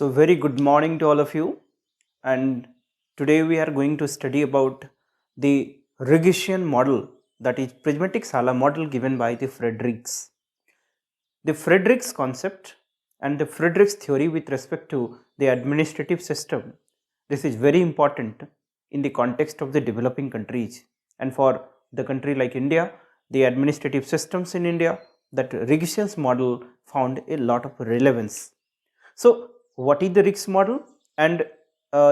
So very good morning to all of you, and today we are going to study about the RIGGSian model, that is prismatic Sala model given by the Friedrichs. The Friedrichs concept and the Friedrichs theory with respect to the administrative system. This is very important in the context of the developing countries, and for the country like India, the administrative systems in India, that RIGGSian model found a lot of relevance. So what is the RIGGS model? And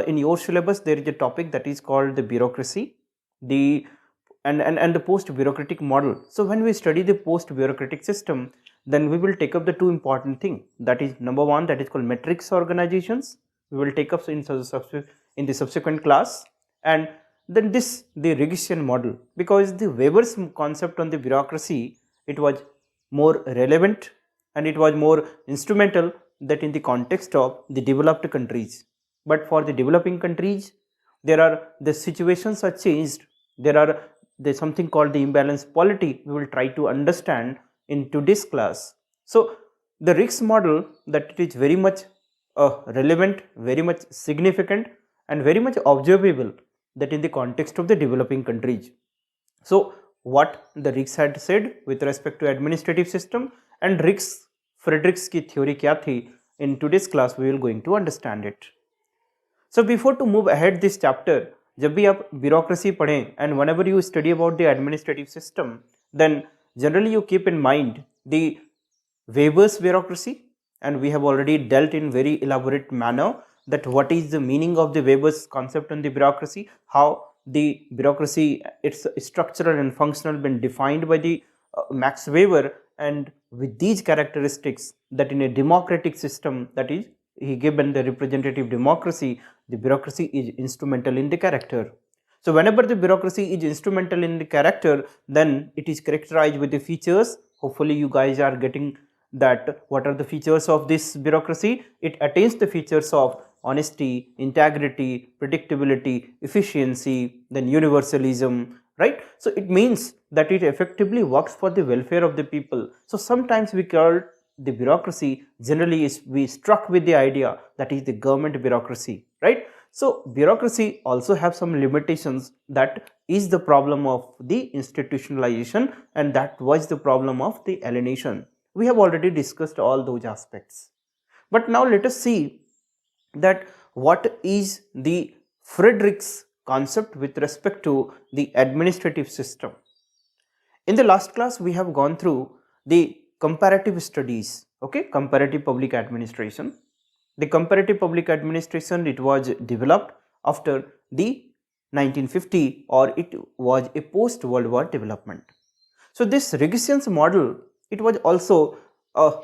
in your syllabus there is a topic that is called the bureaucracy, the and the post bureaucratic model. So when we study the post bureaucratic system, then we will take up the two important thing, that is number one, that is called matrix organizations. We will take up in the subsequent class, and then this the RIGGSian model, because the Weber's concept on the bureaucracy, it was more relevant and it was more instrumental that in the context of the developed countries. But for the developing countries, there are the situations are changed. There are there's something called the imbalance polity. We will try to understand in today's class. So the RIGGS model, that it is very much relevant, very much significant, and very much observable that in the context of the developing countries. So what the RIGGS had said with respect to administrative system, and RIGGS Friedrichs की theory क्या थी, in today's class we will going to understand it. So before to move ahead this chapter, जब भी आप bureaucracy पढ़ें and whenever you study about the administrative system, then generally you keep in mind the Weber's bureaucracy, and we have already dealt in very elaborate manner that what is the meaning of the Weber's concept on the bureaucracy, how the bureaucracy, its structural and functional been defined by the Max Weber, and with these characteristics that in a democratic system, that is he given the representative democracy, the bureaucracy is instrumental in the character. So whenever the bureaucracy is instrumental in the character, then it is characterized with the features. Hopefully you guys are getting that what are the features of this bureaucracy. It attains the features of honesty, integrity, predictability, efficiency, then universalism, right? So it means that it effectively works for the welfare of the people. So sometimes we call the bureaucracy, generally is we struck with the idea that is the government bureaucracy, right? So bureaucracy also have some limitations. That is the problem of the institutionalization, and that was the problem of the alienation. We have already discussed all those aspects. But now let us see that what is the Friedrichs concept with respect to the administrative system. In the last class we have gone through the comparative studies, okay, comparative public administration. The comparative public administration, it was developed after the 1950, or it was a post World War development. So this RIGGSian model, it was also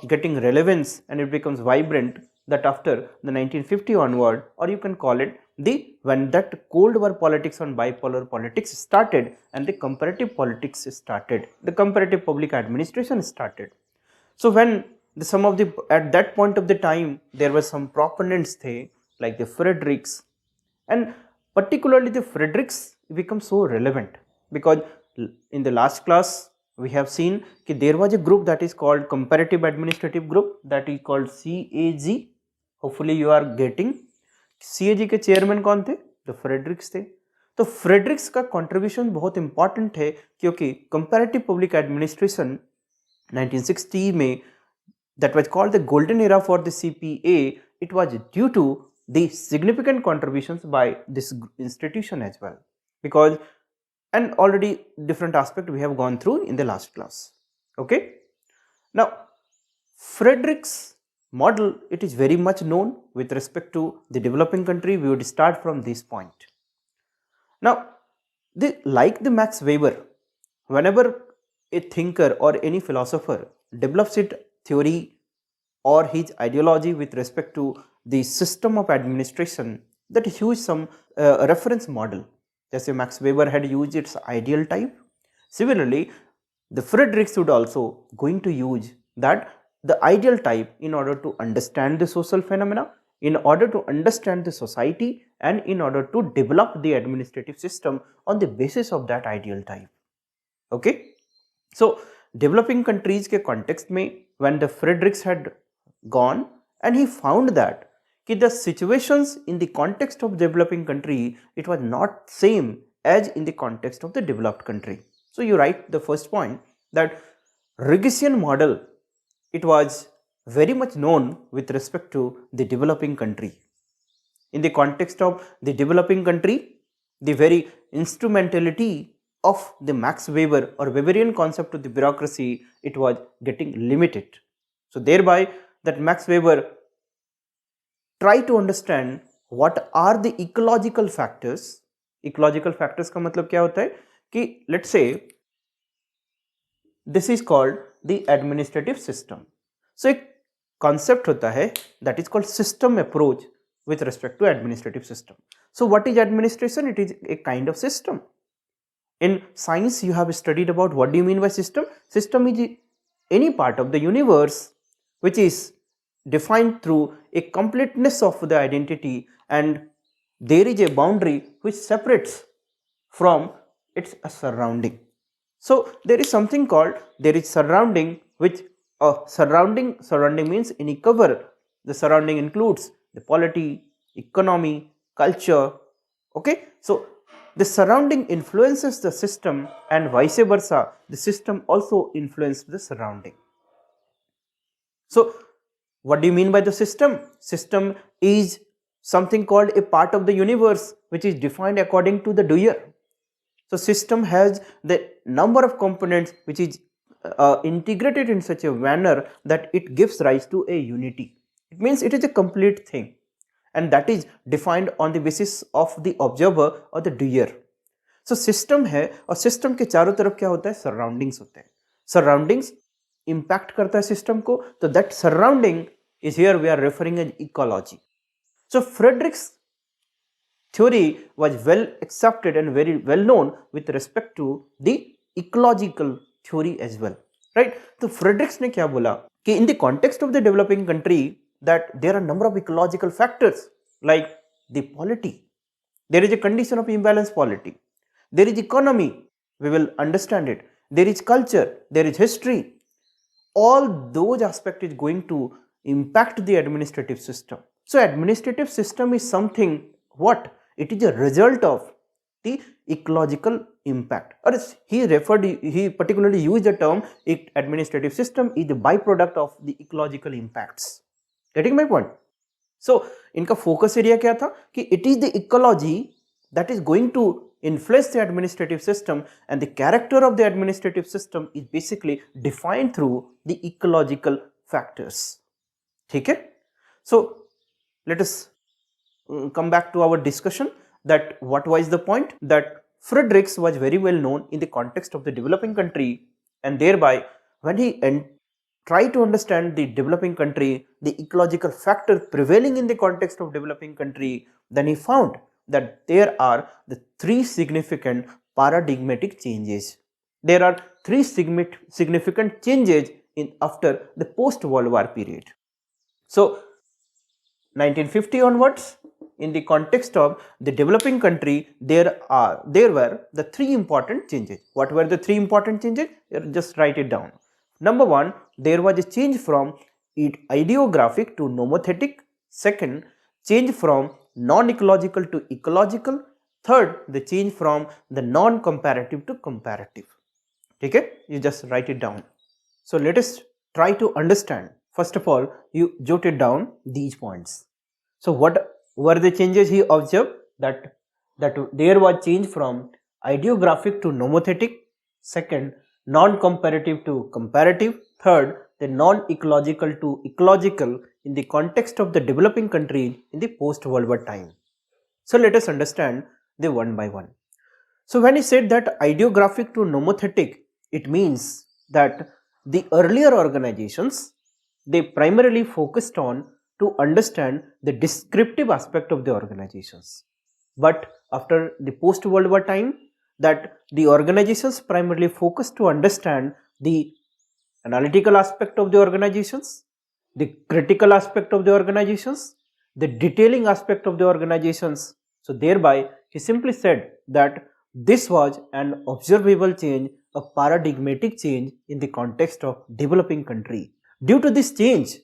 getting relevance, and it becomes vibrant that after the 1950 onward, or you can call it the when that Cold War politics and bipolar politics started and the comparative politics started, the comparative public administration started. So when some of the at that point of the time there were some proponents there like the Friedrichs, and particularly the Friedrichs become so relevant because in the last class we have seen that there was a group that is called comparative administrative group, that is called CAG. Hopefully you are getting. CAG के chairman कौन थे? तो Fredericks थे. तो Fredericks का contribution बहुत important है क्योंकि कंपैरेटिव पब्लिक एडमिनिस्ट्रेशन 1960 में, that was called the golden era for the CPA, it was due to the significant contributions by this institution as well, because and already different aspect we have gone through in the last class. Okay, now Friedrichs model, it is very much known with respect to the developing country. We would start from this point. Now like the Max Weber, whenever a thinker or any philosopher develops its theory or his ideology with respect to the system of administration, that he used some reference model. Just as Max Weber had used its ideal type, similarly the Friedrichs would also going to use that the ideal type in order to understand the social phenomena, in order to understand the society, and in order to develop the administrative system on the basis of that ideal type. Okay, so developing countries के context में when the Friedrichs had gone, and he found that कि the situations in the context of developing country, it was not same as in the context of the developed country. So you write the first point that RIGGSian model, it was very much known with respect to the developing country. In the context of the developing country, the very instrumentality of the Max Weber or Weberian concept of the bureaucracy, it was getting limited. So thereby that Max Weber try to understand what are the ecological factors. Ecological factors का मतलब क्या होता है कि let's say this is called the administrative system. So एक concept होता है that is called system approach with respect to administrative system. So what is administration? It is a kind of system. In science you have studied about what do you mean by system. System is any part of the universe which is defined through a completeness of the identity, and there is a boundary which separates from its surrounding. So there is something called, there is surrounding, which surrounding means any cover. The surrounding includes the polity, economy, culture. Okay, so the surrounding influences the system and vice versa, the system also influences the surrounding. So what do you mean by the system? System is something called a part of the universe which is defined according to the doer. So system has the number of components which is integrated in such a manner that it gives rise to a unity. It means it is a complete thing, and that is defined on the basis of the observer or the doer. So system है और system के चारों तरफ क्या होता है? Surroundings होते हैं. Surroundings impact करता है system को, तो that surrounding is here we are referring as ecology. So Frederick's theory was well accepted and very well known with respect to the ecological theory as well, right? So Fredericks ने क्या बोला कि in the context of the developing country that there are number of ecological factors like the polity. There is a condition of imbalance polity. There is economy, we will understand it. There is culture, there is history. All those aspects is going to impact the administrative system. So administrative system is something what? It is a result of the ecological impact. Or he particularly used the term administrative system is the byproduct of the ecological impacts. Getting my point? So इनका focus area क्या था कि it is the ecology that is going to influence the administrative system, and the character of the administrative system is basically defined through the ecological factors. ठीक है? So let us come back to our discussion that what was the point, that Fredericks was very well known in the context of the developing country, and thereby when he tried to understand the developing country, the ecological factor prevailing in the context of developing country, then he found that there are the three significant paradigmatic changes. There are three significant changes in after the post-World War period. So 1950 onwards, in the context of the developing country, there were the three important changes. What were the three important changes? Just write it down. Number one, there was a change from ideographic to nomothetic. Second, change from non-ecological to ecological. Third, the change from the non-comparative to comparative. Okay, you just write it down. So let us try to understand. First of all, you jotted down these points. So what were the changes he observed? That there was change from ideographic to nomothetic. Second, non-comparative to comparative. Third, the non-ecological to ecological in the context of the developing country in the post-World War time. So let us understand the one by one. So when he said that ideographic to nomothetic, it means that the earlier organizations, they primarily focused on to understand the descriptive aspect of the organizations. But after the post-World War time, that the organizations primarily focused to understand the analytical aspect of the organizations, the critical aspect of the organizations, the detailing aspect of the organizations. So thereby he simply said that this was an observable change, a paradigmatic change in the context of developing country. Due to this change,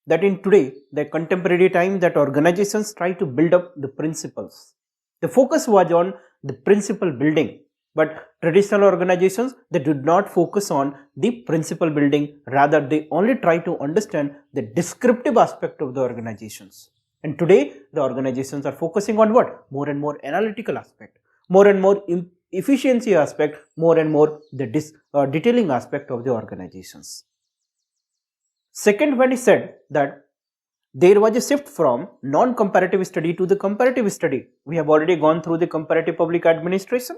that in today, the contemporary time, that organizations try to build up the principles. The focus was on the principle building, but traditional organizations, they did not focus on the principle building. Rather, they only try to understand the descriptive aspect of the organizations. And today, the organizations are focusing on what? More and more analytical aspect, more and more efficiency aspect, more and more the detailing aspect of the organizations. Second, when he said that there was a shift from non-comparative study to the comparative study. We have already gone through the comparative public administration.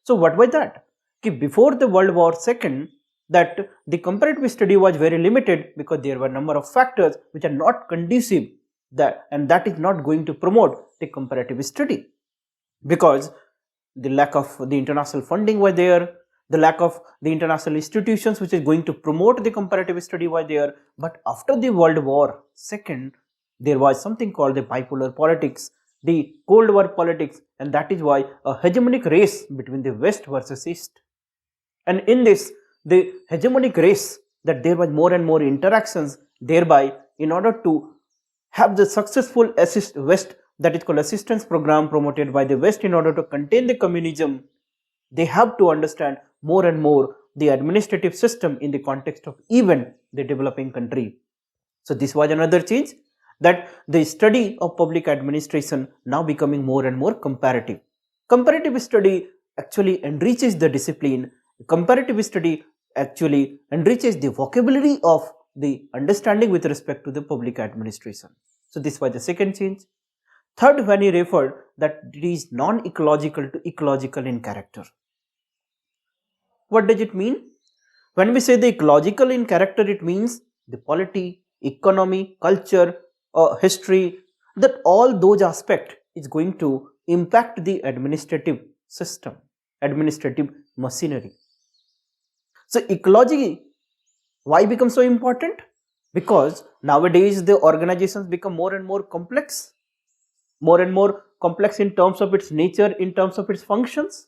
So what was that? Before the World War II, that the comparative study was very limited because there were a number of factors which are not conducive, and that is not going to promote the comparative study, because the lack of the international funding was there, the lack of the international institutions which is going to promote the comparative study was there. But after the World War II, there was something called the bipolar politics, the Cold War politics, and that is why a hegemonic race between the West versus East. And in this, the hegemonic race, that there was more and more interactions, thereby in order to have the successful West, that is called assistance program promoted by the West in order to contain the communism, they have to understand more and more the administrative system in the context of even the developing country. So this was another change, that the study of public administration now becoming more and more comparative. Comparative study actually enriches the discipline. Comparative study actually enriches the vocabulary of the understanding with respect to the public administration. So this was the second change. Third, when he referred that it is non-ecological to ecological in character. What does it mean? When we say the ecological in character, it means the polity, economy, culture, history, that all those aspects is going to impact the administrative system, administrative machinery. So ecology, why becomes so important? Because nowadays the organizations become more and more complex in terms of its nature, in terms of its functions.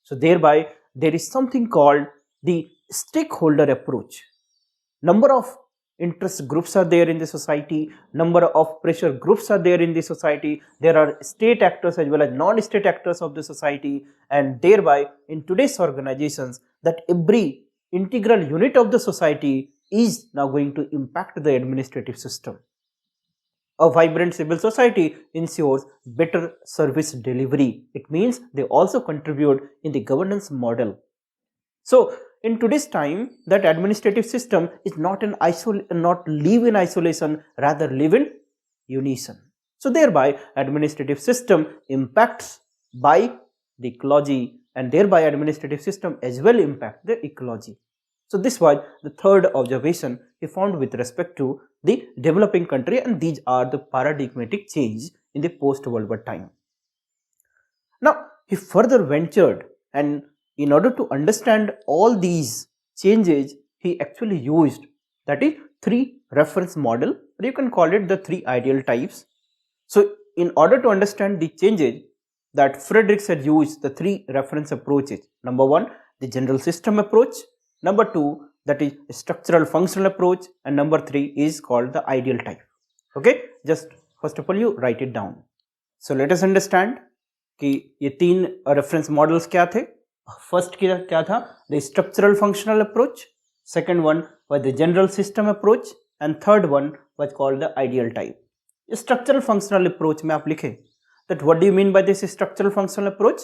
So thereby there is something called the stakeholder approach. Number of interest groups are there in the society, number of pressure groups are there in the society, there are state actors as well as non-state actors of the society, and thereby in today's organizations, that every integral unit of the society is now going to impact the administrative system. A vibrant civil society ensures better service delivery. It means they also contribute in the governance model. So in today's time, that administrative system is not live in isolation, rather live in unison. So thereby administrative system impacts by the ecology, and thereby administrative system as well impact the ecology. So this was the third observation he found with respect to the developing country, and these are the paradigmatic change in the post-World War time. Now he further ventured, and in order to understand all these changes, he actually used, that is, three reference model, or you can call it the three ideal types. So in order to understand the changes, that RIGGS had used the three reference approaches. Number one, the general system approach. Number two, that is structural functional approach, and number three is called the ideal type. Okay, just first of all you write it down. So let us understand कि ये तीन reference models क्या थे. First क्या था? The structural functional approach. Second one was the general system approach, and third one was called the ideal type. Structural functional approach में आप लिखे that what do you mean by this structural functional approach?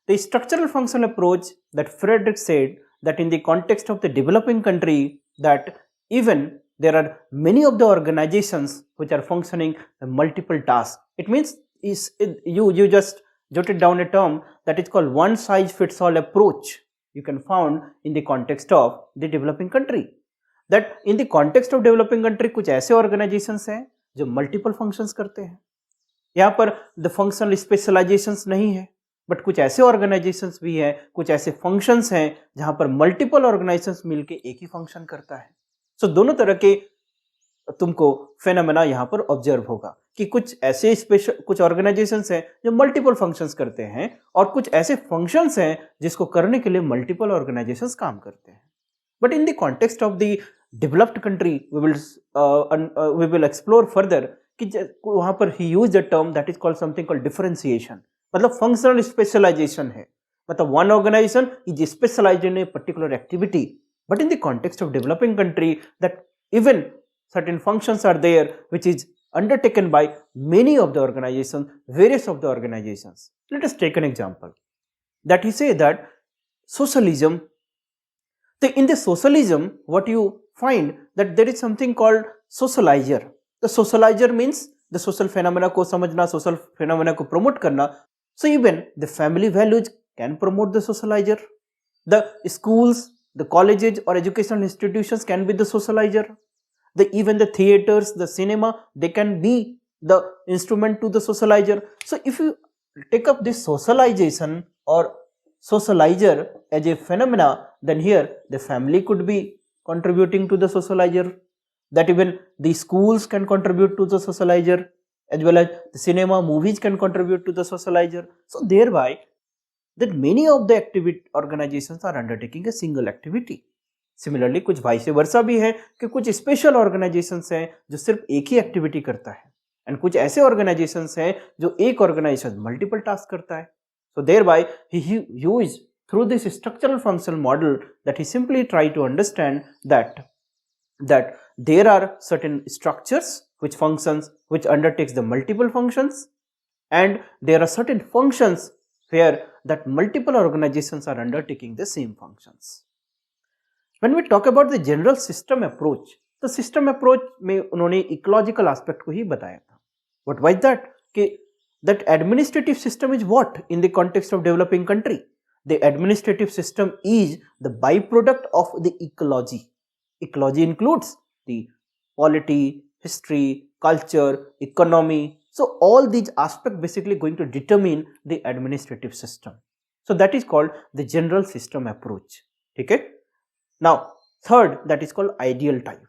The structural functional approach that Frederick said that in the context of the developing country, that even there are many of the organizations which are functioning multiple tasks. It means you just jotted down a term that is called one size fits all approach. You can found in the context of the developing country. That in the context of developing country कुछ ऐसे organizations हैं जो multiple functions करते हैं. यहाँ पर the functional specializations नहीं है, बट कुछ ऐसे ऑर्गेनाइजेशंस भी हैं, कुछ ऐसे फंक्शंस हैं जहां पर मल्टीपल ऑर्गेनाइजेशंस मिलके एक ही फंक्शन करता है. सो दोनों तरह के तुमको फेनोमेना यहां पर ऑब्जर्व होगा कि कुछ ऐसे कुछ ऑर्गेनाइजेशंस हैं जो मल्टीपल फंक्शंस करते हैं, और कुछ ऐसे फंक्शंस हैं जिसको करने के लिए मल्टीपल ऑर्गेनाइजेशंस काम करते हैं. But in the context of the developed country, we will explore further कि वहाँ पर he used a term that is called something called differentiation. मतलब functional specialization है, मतलब one organization is specialized in a particular activity, but in the context of developing country, that even certain functions are there which is undertaken by many of the organizations, various of the organizations. Let us take an example that he say that socialism. In the socialism, what you find that there is something called socializer. The socializer means the social phenomena को समझना, social phenomena को promote करना. So even the family values can promote the socializer. The schools, the colleges or educational institutions can be the socializer. Even the theaters, the cinema, they can be the instrument to the socializer. So if you take up this socialization or socializer as a phenomena, then here the family could be contributing to the socializer, that even the schools can contribute to the socializer, as well as the cinema, movies can contribute to the socializer. So thereby that many of the activity organizations are undertaking a single activity. Similarly कुछ vice versa भी है कि कुछ special organisations हैं जो सिर्फ एक ही activity करता है, एंड कुछ ऐसे ऑर्गेनाइजेशंस हैं जो एक ऑर्गेनाइजेशन मल्टीपल टास्क करता है. So thereby he used through this structural functional model that he simply tried to understand that there are certain structures which functions which undertakes the multiple functions, and there are certain functions where that multiple organizations are undertaking the same functions. When we talk about the general system approach, तो system approach में उन्होंने ecological aspect को ही बताया था. What was that? कि that administrative system is what in the context of developing country? The administrative system is the byproduct of the ecology. Ecology includes the polity, history, culture, economy. So all these aspects basically going to determine the administrative system. So that is called the general system approach. Okay? Now third, that is called ideal type.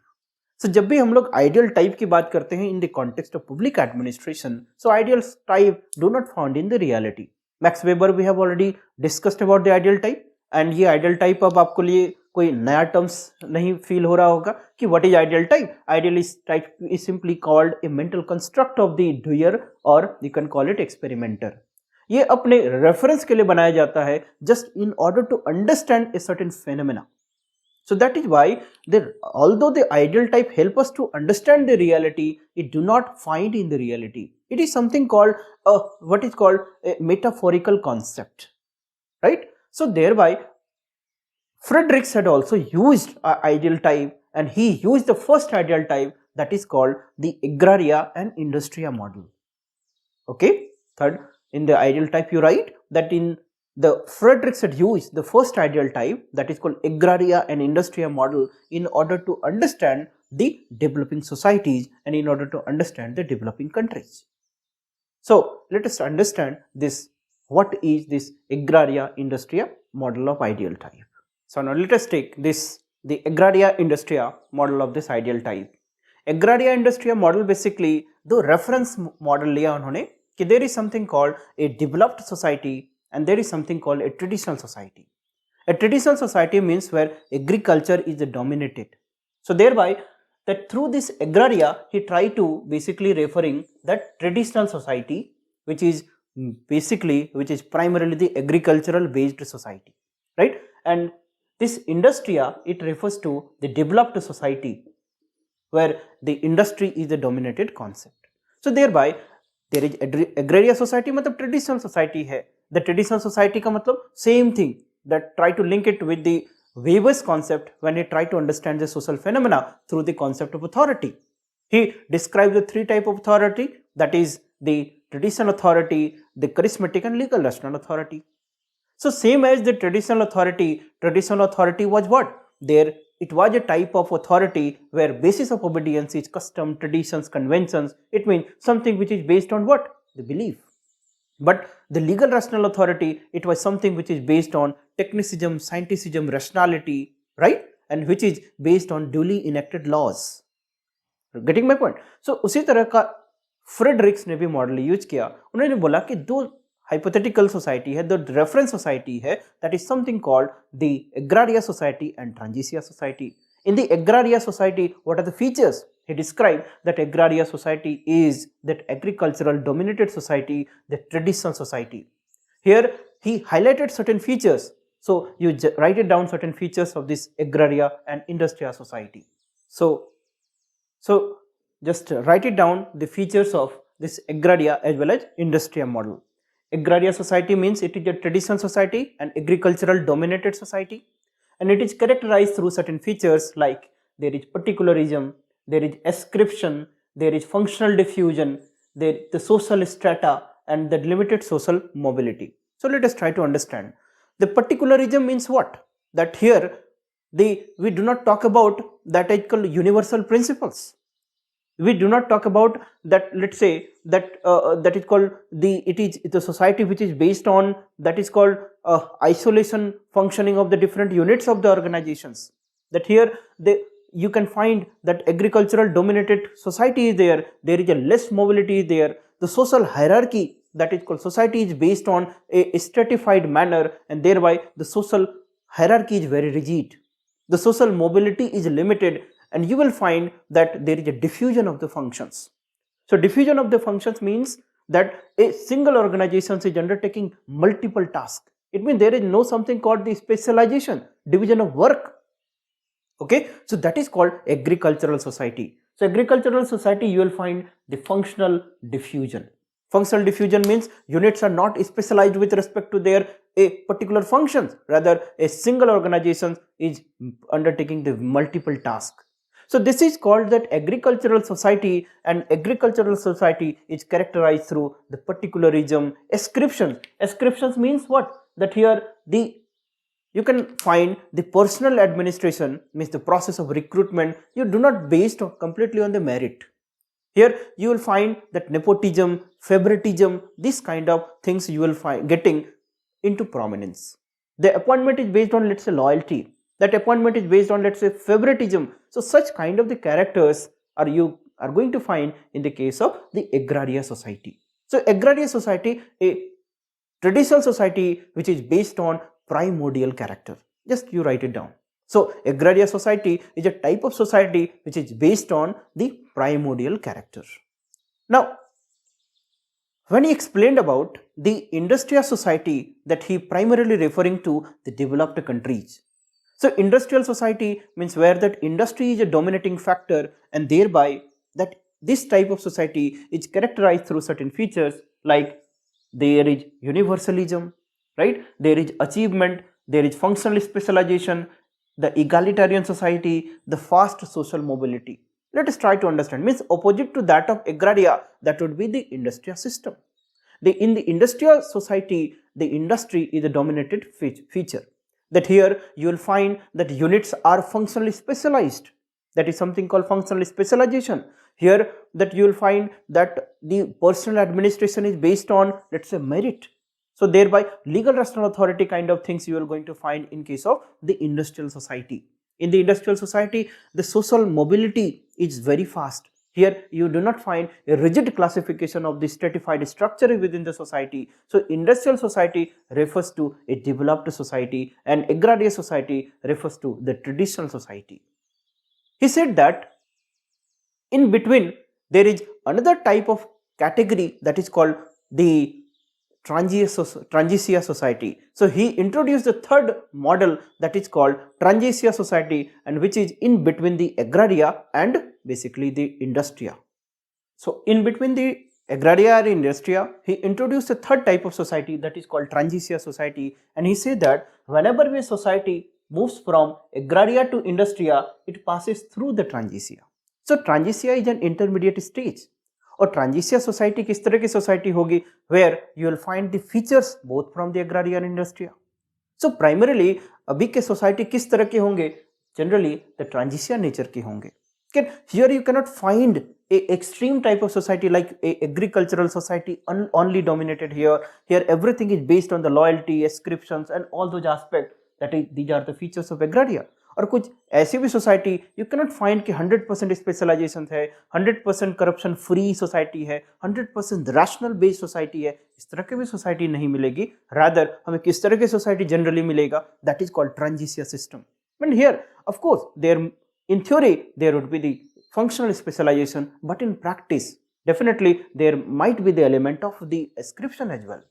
So जब भी हम लोग ideal type की बात करते हैं in the context of public administration, so ideal type do not found in the reality. Max Weber we have already discussed about the ideal type, and ये ideal type अब आपको लिए कोई नया terms नहीं feel हो रहा होगा कि what is ideal type. Ideal type is simply called a mental construct of the doer, or you can call it experimenter. ये अपने reference के लिए बनाया जाता है just in order to understand a certain phenomena. So that is why although the ideal type help us to understand the reality, it do not find in the reality. It is something called what is called a metaphorical concept, right? So thereby Friedrichs had also used ideal type, and he used the first ideal type, that is called the Agraria and Industria model. Okay, third, in the ideal type you write that in the Friedrichs had used the first ideal type, that is called Agraria and Industria model, in order to understand the developing societies and in order to understand the developing countries. So let us understand this, what is this Agraria Industria model of ideal type. So now let us take this, the Agraria Industria model of this ideal type. Agraria Industria model basically the reference model लिया उन्होंने कि there is something called a developed society and there is something called a traditional society. A traditional society means where agriculture is dominated. So thereby that through this Agraria he tried to basically referring that traditional society, which is basically, which is primarily the agricultural based society, right? And this Industria, it refers to the developed society where the industry is the dominated concept. So thereby there is Agraria society मतलब traditional society है. The traditional society का मतलब same thing, that try to link it with the Weber's concept when he tried to understand the social phenomena through the concept of authority. He described the three types of authority, that is the traditional authority, the charismatic and legal rational authority. So same as the traditional authority was what? There it was a type of authority where basis of obedience is custom, traditions, conventions. It means something which is based on what? The belief. But the legal rational authority, it was something which is based on technicism, scienticism, rationality, right? And which is based on duly enacted laws. Getting my point? So उसी तरह का Fredericks ने भी model use किया. उन्होंने बोला कि दो hypothetical society है, the reference society है, that is something called the Agraria society and Transitia society. In the Agraria society, what are the features? He described that Agraria society is that agricultural dominated society, the traditional society. Here he highlighted certain features. So you write it down, certain features of this Agraria and Industria society. So just write it down, the features of this Agraria as well as Industria model. Agraria society means it is a traditional society and agricultural dominated society, and it is characterized through certain features like there is particularism, there is ascription, there is functional diffusion, there the social strata, and the limited social mobility. So let us try to understand. The particularism means what? That here we do not talk about that is called universal principles. We do not talk about that, let's say that that is called it is the society which is based on that is called isolation functioning of the different units of the organizations. That here you can find that agricultural dominated society is there is a less mobility there. The social hierarchy that is called society is based on a stratified manner, and thereby the social hierarchy is very rigid. The social mobility is limited, and you will find that there is a diffusion of the functions. So diffusion of the functions means that a single organization is undertaking multiple tasks. It means there is no something called the specialization, division of work. Okay, so that is called agricultural society. So agricultural society, you will find the functional diffusion. Functional diffusion means units are not specialized with respect to their a particular functions, rather a single organization is undertaking the multiple tasks. So this is called that agricultural society, and agricultural society is characterized through the particularism, ascription. Ascriptions means what? That here you can find the personal administration means the process of recruitment. You do not based completely on the merit. Here you will find that nepotism, favoritism, this kind of things you will find getting into prominence. The appointment is based on, let's say, loyalty. That appointment is based on, let's say, favoritism. So such kind of the characters you are going to find in the case of the Agraria society. So Agraria society, a traditional society which is based on primordial character. Just you write it down. So Agraria society is a type of society which is based on the primordial character. Now, when he explained about the industrial society, that he primarily referring to the developed countries. So industrial society means where that industry is a dominating factor, and thereby that this type of society is characterized through certain features like there is universalism, right? There is achievement, there is functional specialization, the egalitarian society, the fast social mobility. Let us try to understand. Means opposite to that of Agraria, that would be the industrial system. In the industrial society, the industry is a dominated feature. That here you will find that units are functionally specialized. That is something called functional specialization. Here that you will find that the personal administration is based on, let's say, merit. So thereby legal rational authority kind of things you are going to find in case of the industrial society. In the industrial society, the social mobility is very fast. Here you do not find a rigid classification of the stratified structure within the society. So industrial society refers to a developed society, and Agraria society refers to the traditional society. He said that in between there is another type of category that is called the Transitia society. So he introduced the third model that is called Transitia society, and which is in between the Agraria and basically the Industria. So in between the Agraria and Industria, he introduced a third type of society that is called Transitia society, and he said that whenever a society moves from Agraria to Industria, it passes through the Transitia. So Transitia is an intermediate stage. और transitia society किस तरह की society होगी, where you will find the features both from the agraria and industria. So primarily अभी के society किस तरह के होंगे, जनरली द ट्रांजिशिया नेचर के होंगे. Here you can not find a extreme type of society like a agricultural society only dominated here everything is based on the loyalty, ascriptions and all those aspects. That is, these are the features of agraria. और कुछ ऐसी भी society you can not find कि 100% specialisation है, 100% corruption free society है, 100% rational based society है. इस तरह की भी सोसाइटी नहीं मिलेगी. रादर हमें किस तरह की सोसाइटी जनरली मिलेगा, that is called transitia system. And here of course there in theory there would be the functional specialization, but in practice definitely there might be the element of the ascription as well.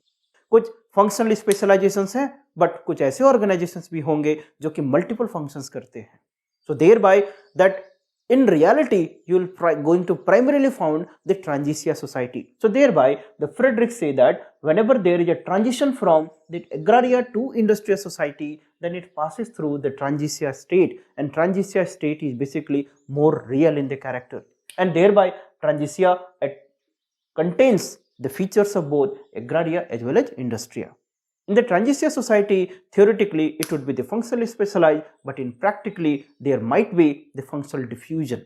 कुछ functional specialisations हैं, but कुछ ऐसे organisations भी होंगे जो कि multiple functions करते हैं. So thereby that in reality you will going to primarily found the Transitia society. So thereby the Friedrichs say that whenever there is a transition from the Agraria to Industria society, then it passes through the Transitia state, and Transitia state is basically more real in the character, and thereby Transitia contains the features of both Agraria as well as Industria. In the Transitia society, theoretically it would be the functionally specialized, but in practically there might be the functional diffusion.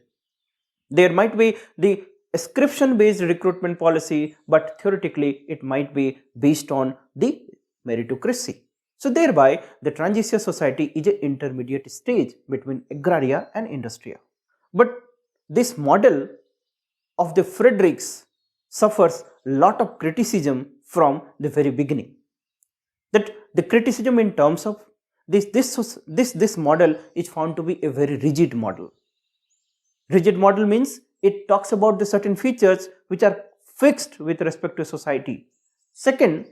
There might be the ascription based recruitment policy, but theoretically it might be based on the meritocracy. So thereby the Transitia society is an intermediate stage between Agraria and Industria. But this model of the Friedrichs suffers lot of criticism from the very beginning. That the criticism in terms of this model is found to be a very rigid model. Rigid model means it talks about the certain features which are fixed with respect to society. Second,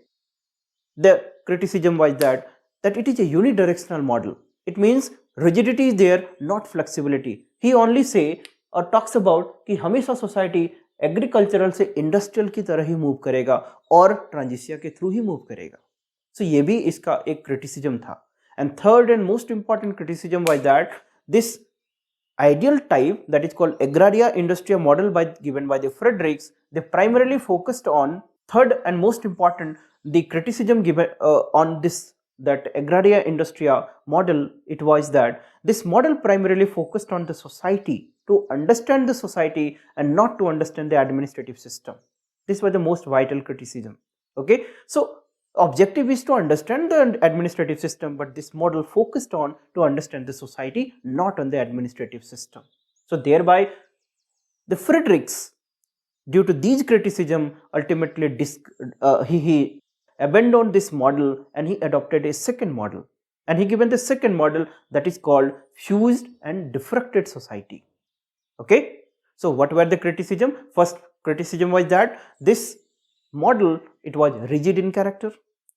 the criticism was that it is a unidirectional model. It means rigidity is there, not flexibility. He only say or talks about कि हमेशा society agricultural से industrial की तरह ही move करेगा और Transitia के through ही move करेगा. सो ये भी इसका एक क्रिटिसिज्म था. And third and most important criticism was that this ideal type that is called Agraria Industria model given by the Friedrichs, they primarily focused on, third and most important, the criticism given on this that Agraria Industria model, it was that this model primarily focused on the society, to understand the society and not to understand the administrative system. This was the most vital criticism. Okay, so objective is to understand the administrative system, but this model focused on to understand the society, not on the administrative system. So thereby the Friedrichs, due to these criticism, ultimately he abandoned this model and he adopted a second model, and he given the second model that is called fused and diffracted society. Okay, so what were the criticism? First criticism was that this model, it was rigid in character,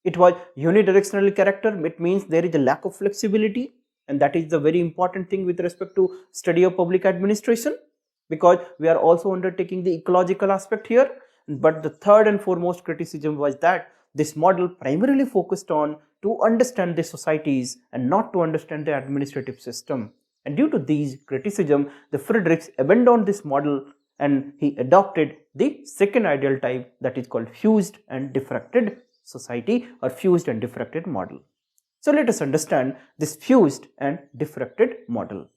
it was unidirectional character. It means there is a lack of flexibility, and that is the very important thing with respect to study of public administration, because we are also undertaking the ecological aspect here. But the third and foremost criticism was that this model primarily focused on to understand the societies and not to understand the administrative system. And due to these criticism, the Friedrichs abandoned this model and he adopted the second ideal type, that is called fused and diffracted society or fused and diffracted model. So let us understand this fused and diffracted model.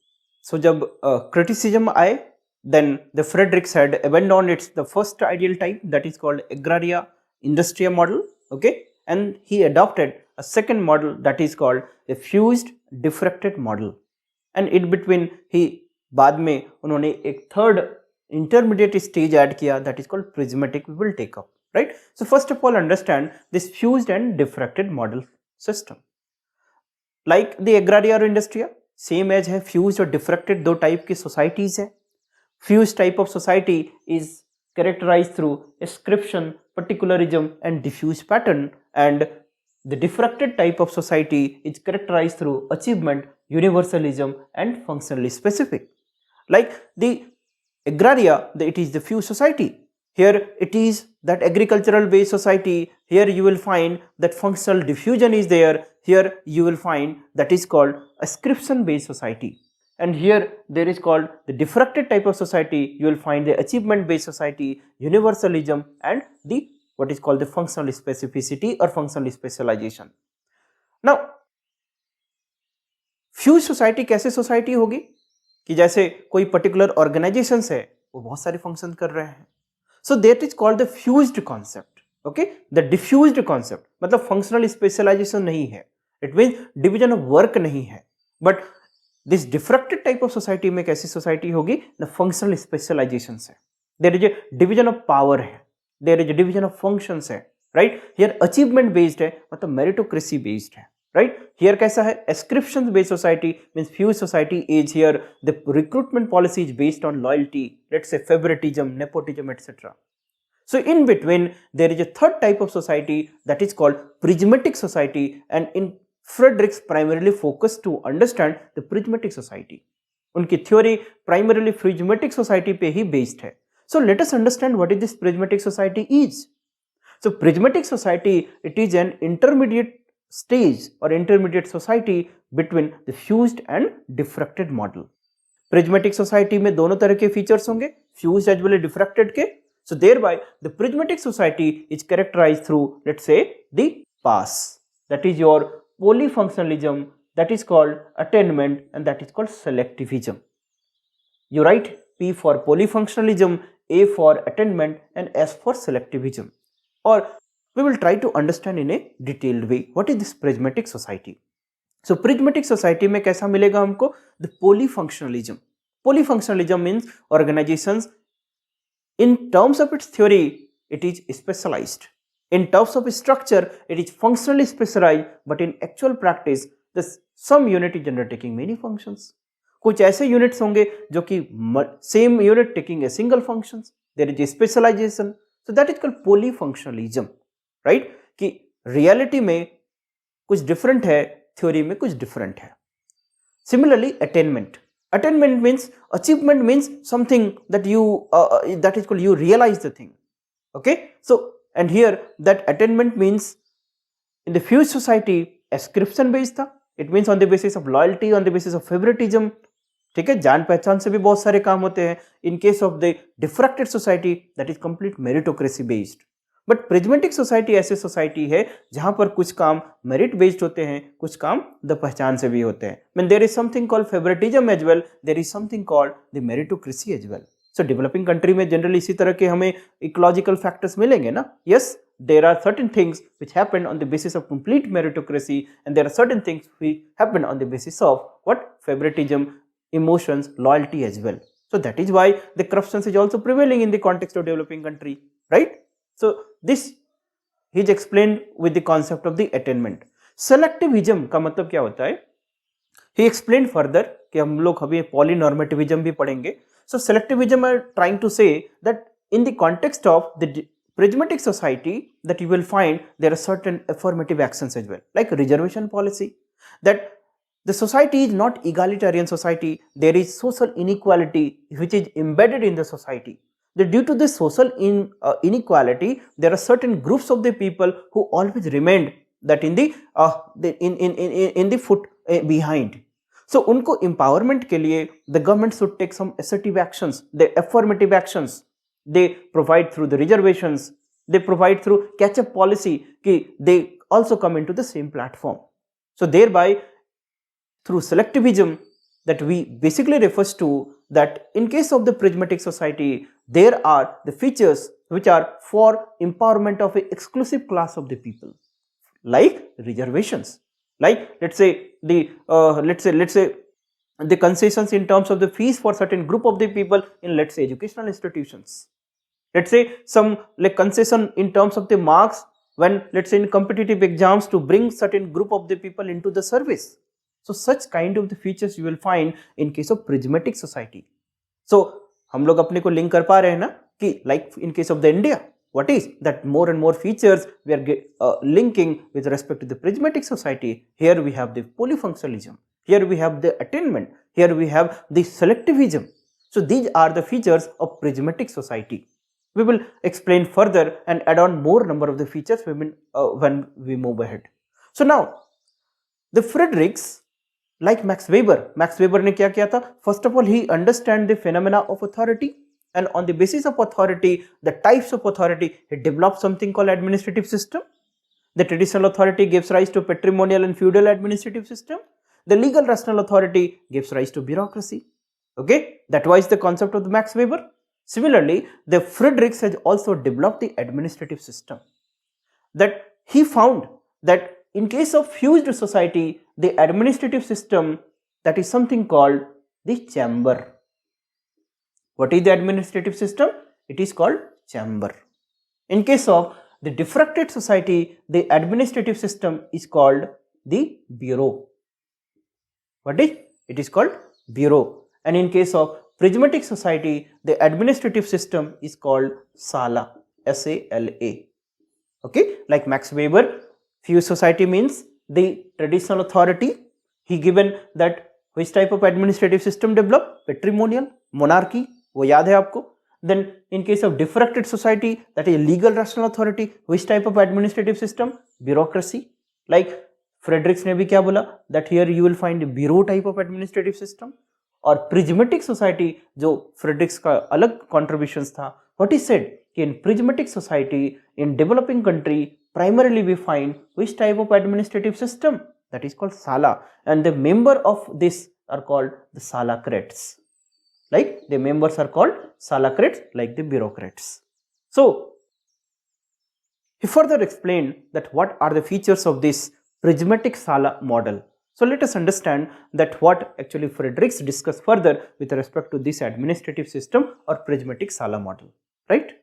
So जब criticism आए, then the Friedrichs had abandoned the first ideal type, that is called Agraria Industria model. Okay, and he adopted a second model that is called a fused diffracted model. And in between he बाद में उन्होंने एक third intermediate stage add किया, that is called prismatic. We will take up, right? So first of all understand this fused and diffracted model system. Like the Agraria or Industria, same as है fused और diffracted, दो type की societies है. Fused type of society is characterized through ascription, particularism and diffuse pattern, and the diffracted type of society is characterized through achievement, universalism and functionally specific. Like the Agraria, it is the fused society. Here it is that agricultural based society. Here you will find that functional diffusion is there. Here you will find that is called ascription based society. And here there is called the diffracted type of society. You will find the achievement based society, universalism and the what is called the functional specificity or functional specialization. Now fuse society कैसे society होगी कि जैसे कोई particular organisation है वो बहुत सारे function कर रहे हैं. So that is called the fused concept. Okay, the diffused concept मतलब फंक्शनल स्पेशलाइजेशन नहीं है, it mean division of work नहीं है. But this diffracted type of society में कैसी सोसाइटी होगी? द फंक्शनल स्पेशलाइजेशन है. There is a division of power है, there is a division of functions है, राइट. हियर अचीवमेंट बेस्ड है, मतलब मेरिटोक्रेसी बेस्ड है. right? Here kaisa hai, ascriptions based society means fused society is here, the recruitment policy is based on loyalty, let's say favoritism, nepotism, etc. So in between there is a third type of society that is called prismatic society, and in Friedrichs primarily focused to understand the prismatic society. उनकी theory primarily prismatic society पे ही based है. So let us understand what is this prismatic society is. So prismatic society, it is an intermediate stage or intermediate society between the fused and diffracted model. Prismatic society में दोनों तरह के features होंगे, fused as well as diffracted के. So thereby the prismatic society is characterized through, let's say, the PAS, that is your polyfunctionalism, that is called attainment, and that is called selectivism. You write P for polyfunctionalism, A for attainment, and S for selectivism. Or we will try to understand in a detailed way what is this prismatic society. So prismatic society में कैसा मिलेगा हमको? The polyfunctionalism. Polyfunctionalism means organizations, in terms of its theory, it is specialized. In terms of structure, it is functionally specialized, but in actual practice, some unit is undertaking many functions. कुछ ऐसे units होंगे जो कि same unit taking a single functions, there is specialisation. So that is called polyfunctionalism, right? कि reality में कुछ different है, theory में कुछ डिफरेंट है. Similarly attainment. Attainment means, achievement means something that you that is called you realize the thing. Okay, so and here that attainment means in the fused society ascription based था. It means on the basis of loyalty, on the basis of favoritism. ठीक है, जान पहचान से भी बहुत सारे काम होते हैं. In case of the diffracted society, that is complete meritocracy based. But prismatic society ऐसी सोसाइटी है जहां पर कुछ काम मेरिट बेस्ड होते हैं, कुछ काम द पहचान से भी होते हैं. Mean there is something called favouritism as well, there is something called the meritocracy as well. So developing country में जनरली इसी तरह के हमें इकोलॉजिकल फैक्टर्स मिलेंगे ना. Yes, there are certain things which happen on the basis of complete meritocracy, and there are certain things which happen on the basis of what? Favoritism, emotions, loyalty as well. So that is why the corruption is also prevailing in the context of developing country, right? So this is explained with the concept of the attainment. Selectivism का मतलब क्या होता है? He explained further कि हम लोग अभी polynormativism भी पढ़ेंगे. So selectivism are trying to say that in the context of the prismatic society, that you will find there are certain affirmative actions as well, like reservation policy, that the society is not egalitarian society. There is social inequality which is embedded in the society. That due to this social inequality, there are certain groups of the people who always remained that in the foot behind. So उनको empowerment के लिए the government should take some assertive actions, the affirmative actions. They provide through the reservations, they provide through catch-up policy, कि they also come into the same platform. So thereby, through selectivism, that we basically refers to that in case of the prismatic society, there are the features which are for empowerment of an exclusive class of the people, like reservations, like let's say the concessions in terms of the fees for certain group of the people in, let's say, educational institutions. Let's say some like concession in terms of the marks when, let's say, in competitive exams to bring certain group of the people into the service. So such kind of the features you will find in case of prismatic society. So हम लोग अपने को link कर पा रहे हैं ना कि like in case of the India, what is that more and more features we are linking with respect to the prismatic society. Here we have the polyfunctionalism, here we have the attainment, here we have the selectivism. So these are the features of prismatic society. We will explain further and add on more number of the features when we move ahead. So now the Friedrichs, like Max Weber ने क्या किया था? First of all, he understand the phenomena of authority, and on the basis of authority, the types of authority, he developed something called administrative system. The traditional authority gives rise to patrimonial and feudal administrative system. The legal rational authority gives rise to bureaucracy. Okay, that was the concept of the Max Weber. Similarly, the Friedrichs has also developed the administrative system. That he found that in case of fused society, the administrative system, that is something called the chamber. What is the administrative system? It is called chamber. In case of the diffracted society, the administrative system is called the bureau. What is? It is called bureau. And in case of prismatic society, the administrative system is called Sala, S-A-L-A. Okay, like Max Weber, few society means the traditional authority. He given that which type of administrative system develop? Patrimonial, monarchy, वो याद है आपको. Then in case of diffracted society, that is legal rational authority, which type of administrative system? Bureaucracy. Like Fredericks ने भी क्या बोला? That here you will find a bureau type of administrative system. और prismatic society जो Fredericks का अलग contributions था, what he said कि in prismatic society in developing country primarily we find which type of administrative system? That is called Sala, and the member of this are called the salacrates. Like the members are called salacrates, like the bureaucrats. So he further explained that what are the features of this prismatic Sala model. So let us understand that what actually Fredericks discussed further with respect to this administrative system or prismatic Sala model, right?